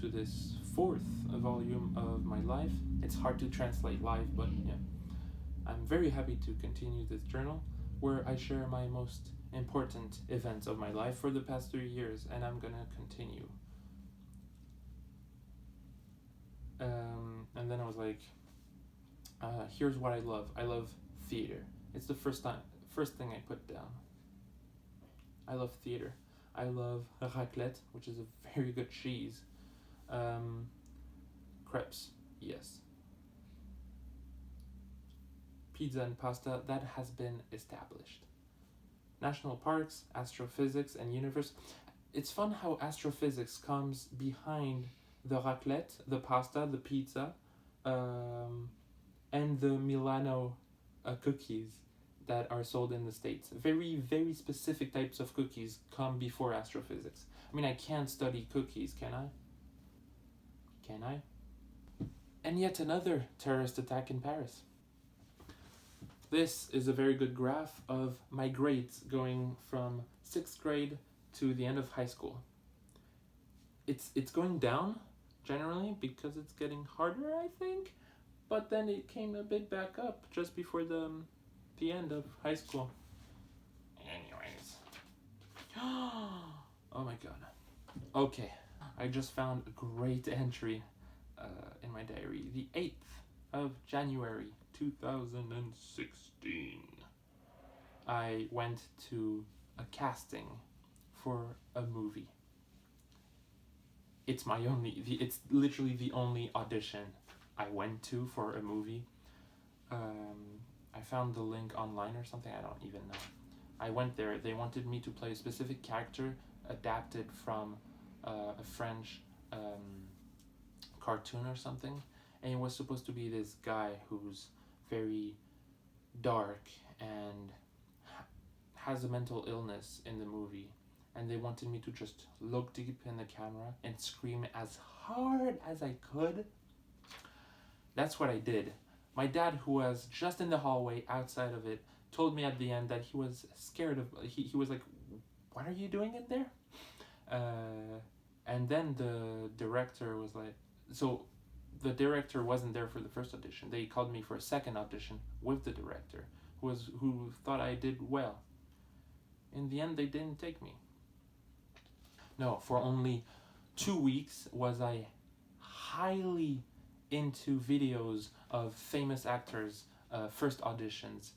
to this fourth volume of my life. It's hard to translate live, but yeah. I'm very happy to continue this journal where I share my most important events of my life for the past 3 years, and I'm gonna continue. And then I was like, here's what I love. I love theater. It's the first thing I put down. I love theater. I love raclette, which is a very good cheese. Crepes, yes. Pizza and pasta, that has been established. National parks, astrophysics, and universe. It's fun how astrophysics comes behind the raclette, the pasta, the pizza, and the Milano cookies that are sold in the States. Very, very specific types of cookies come before astrophysics. I mean, I can't study cookies, can I? Can I? And yet another terrorist attack in Paris. This is a very good graph of my grades going from 6th grade to the end of high school. It's going down generally because it's getting harder, I think, but then it came a bit back up just before the end of high school. Anyways. Oh my god. Okay, I just found a great entry in my diary. The 8th of January 2016. I went to a casting for a movie. It's literally the only audition I went to for a movie. I found the link online or something, I don't even know. I went there, they wanted me to play a specific character adapted from a French cartoon or something, and it was supposed to be this guy who's very dark and has a mental illness in the movie, and they wanted me to just look deep in the camera and scream as hard as I could. That's what I did. My dad, who was just in the hallway outside of it, told me at the end that he was scared of, he was like, what are you doing in there? And then the director was like, so the director wasn't there for the first audition. They called me for a second audition with the director, who thought I did well. In the end, they didn't take me. No, for only 2 weeks was I highly into videos of famous actors' first auditions,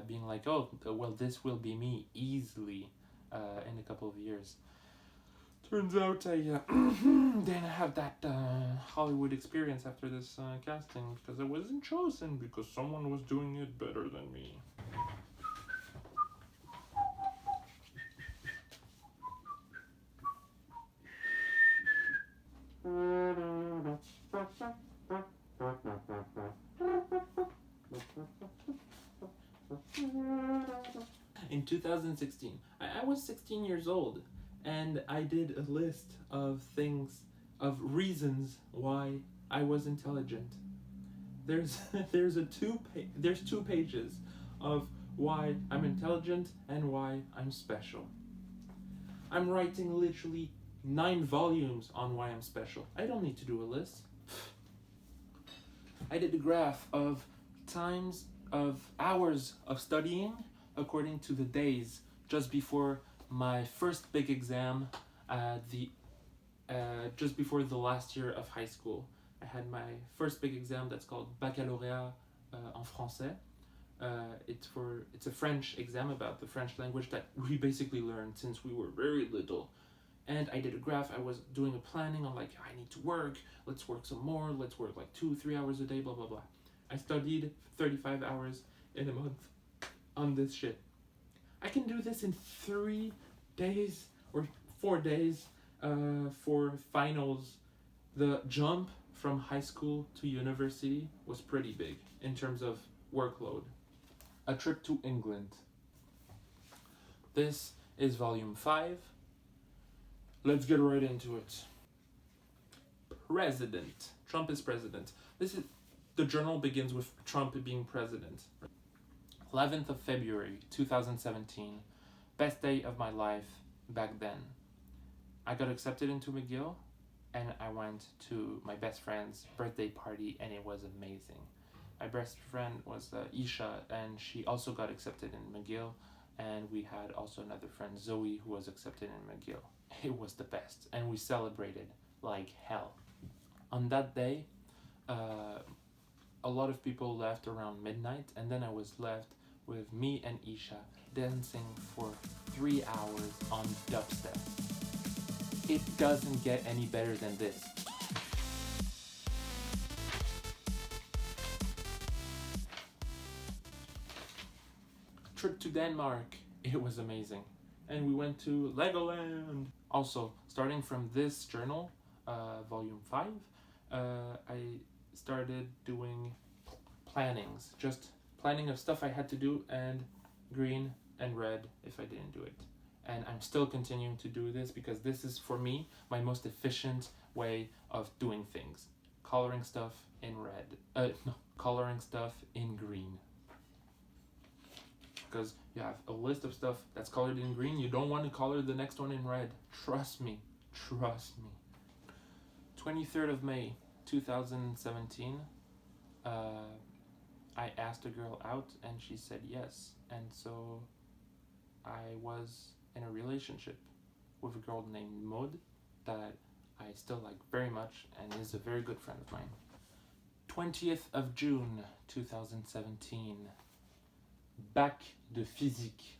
being like, oh, well, this will be me easily in a couple of years. Turns out I didn't have that Hollywood experience after this casting, because I wasn't chosen because someone was doing it better than me. In 2016, I was 16 years old, and I did a list of reasons why I was intelligent. There's 2 pages of why I'm intelligent and why I'm special. I'm writing literally 9 volumes on why I'm special. I don't need to do a list. I did a graph of hours of studying according to the days just before my first big exam, just before the last year of high school. I had my first big exam that's called baccalauréat en français. It's a French exam about the French language that we basically learned since we were very little. And I did a graph. I was doing a planning on like, I need to work, let's work some more, let's work like 2-3 hours a day, blah blah blah. I studied 35 hours in a month on this shit. I can do this in 3 days or 4 days for finals. The jump from high school to university was pretty big in terms of workload. A trip to England. This is volume 5. Let's get right into it. President. Trump is president. The journal begins with Trump being president. 11th of February 2017. Best day of my life back then. I got accepted into McGill, and I went to my best friend's birthday party, and it was amazing. My best friend was Isha, and she also got accepted in McGill, and we had also another friend, Zoe, who was accepted in McGill. It was the best, and we celebrated like hell. On that day, a lot of people left around midnight, and then I was left with me and Isha dancing for 3 hours on dubstep. It doesn't get any better than this. Trip to Denmark, it was amazing. And we went to Legoland. Also, starting from this journal, volume 5, I started doing plannings, just planning of stuff I had to do, and green and red if I didn't do it. And I'm still continuing to do this because this is, for me, my most efficient way of doing things. Coloring stuff in red. Coloring stuff in green. Because you have a list of stuff that's colored in green, you don't want to color the next one in red. Trust me. 23rd of May 2017, I asked a girl out and she said yes. And so I was in a relationship with a girl named Maud that I still like very much and is a very good friend of mine. 20th of June 2017, bac de physique.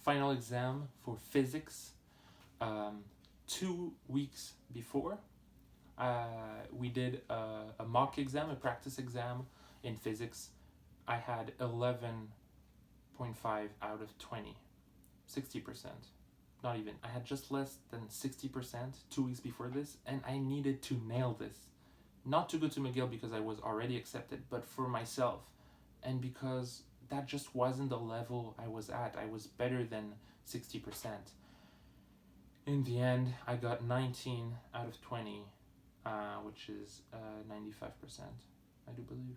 Final exam for physics. 2 weeks before, we did a mock exam, a practice exam in physics. I had 11.5 out of 20, 60%. Not even. I had just less than 60% 2 weeks before this, and I needed to nail this. Not to go to McGill because I was already accepted, but for myself. And because that just wasn't the level I was at. I was better than 60%. In the end, I got 19 out of 20, which is 95%, I do believe.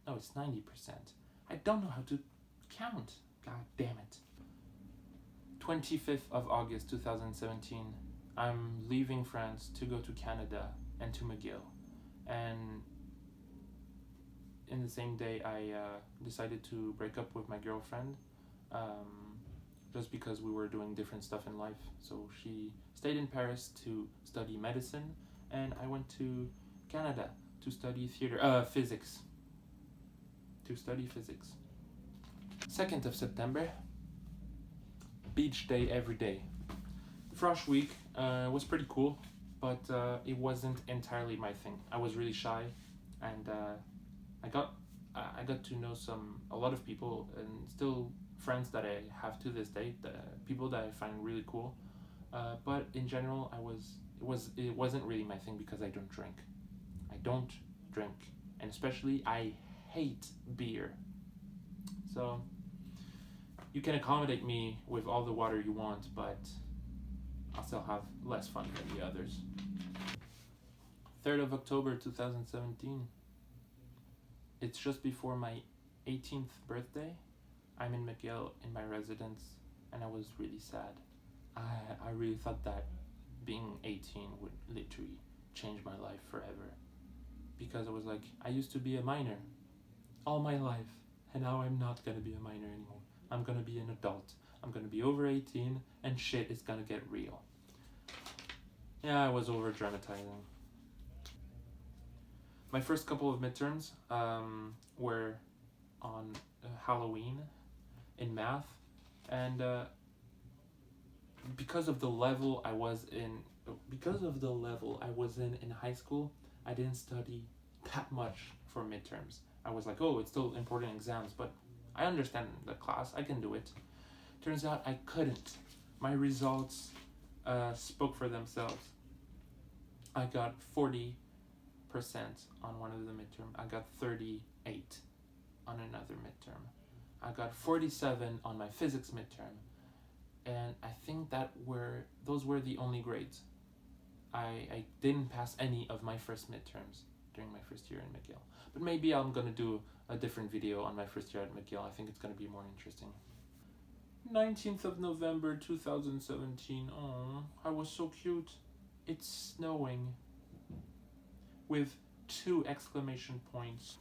No, it's 90%. I don't know how to count. God damn it. 25th of August 2017, I'm leaving France to go to Canada and to McGill. And in the same day, I decided to break up with my girlfriend, just because we were doing different stuff in life. So she stayed in Paris to study medicine, and I went to Canada to study physics. To study physics. 2nd of September, beach day every day. The Frosh week was pretty cool, but it wasn't entirely my thing. I was really shy, and I got to know a lot of people, and still friends that I have to this day, people that I find really cool. But in general, it wasn't really my thing because I don't drink. And especially I hate beer. So you can accommodate me with all the water you want, but I'll still have less fun than the others. 3rd of October 2017. It's just before my 18th birthday. I'm in McGill in my residence, and I was really sad. I really thought that being 18 would literally change my life forever. Because I was like, I used to be a minor all my life, and now I'm not gonna be a minor anymore. I'm gonna be an adult. I'm gonna be over 18, and shit is gonna get real. Yeah, I was over dramatizing. My first couple of midterms were on Halloween in math, and because of the level I was in high school, I didn't study that much for midterms. I was like, oh, it's still important exams, but I understand the class, I can do it. Turns out I couldn't. My results spoke for themselves. I got 40% on one of the midterm. I got 38 on another midterm. I got 47 on my physics midterm. And I think those were the only grades. I didn't pass any of my first midterms during my first year in McGill. But maybe I'm gonna do a different video on my first year at McGill. I think it's gonna be more interesting. 19th of November 2017. Oh, I was so cute. It's snowing with 2 exclamation points.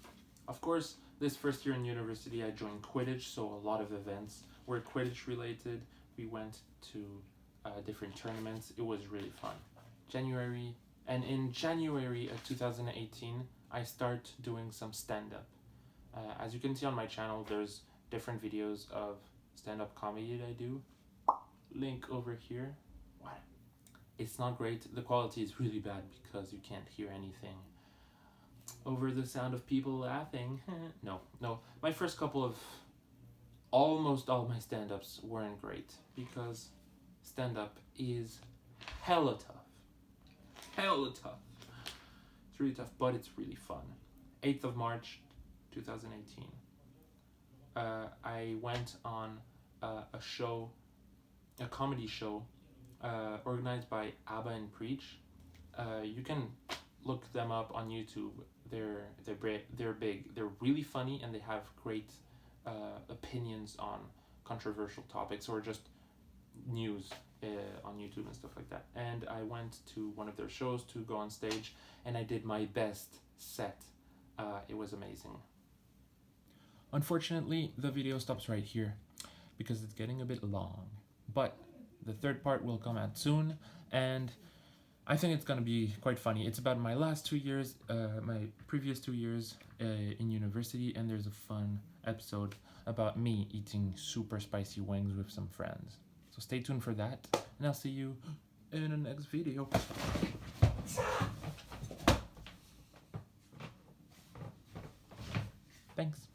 Of course, this first year in university I joined Quidditch, so a lot of events were Quidditch related. We went to different tournaments. It was really fun. In January of 2018, I start doing some stand-up. As you can see on my channel, there's different videos of stand-up comedy that I do. Link over here. What? It's not great. The quality is really bad because you can't hear anything over the sound of people laughing. No. My first couple of almost all my stand-ups weren't great because stand-up is hella tough. It's really tough, but it's really fun. 8th of March 2018. I went on a comedy show organized by Abba and Preach. You can look them up on YouTube. They're big. They're really funny, and they have great opinions on controversial topics or just news on YouTube and stuff like that. And I went to one of their shows to go on stage, and I did my best set. It was amazing. Unfortunately, the video stops right here because it's getting a bit long. But the third part will come out soon, and I think it's gonna be quite funny. It's about my last 2 years, my previous 2 years in university, and there's a fun episode about me eating super spicy wings with some friends. So stay tuned for that, and I'll see you in the next video. Thanks.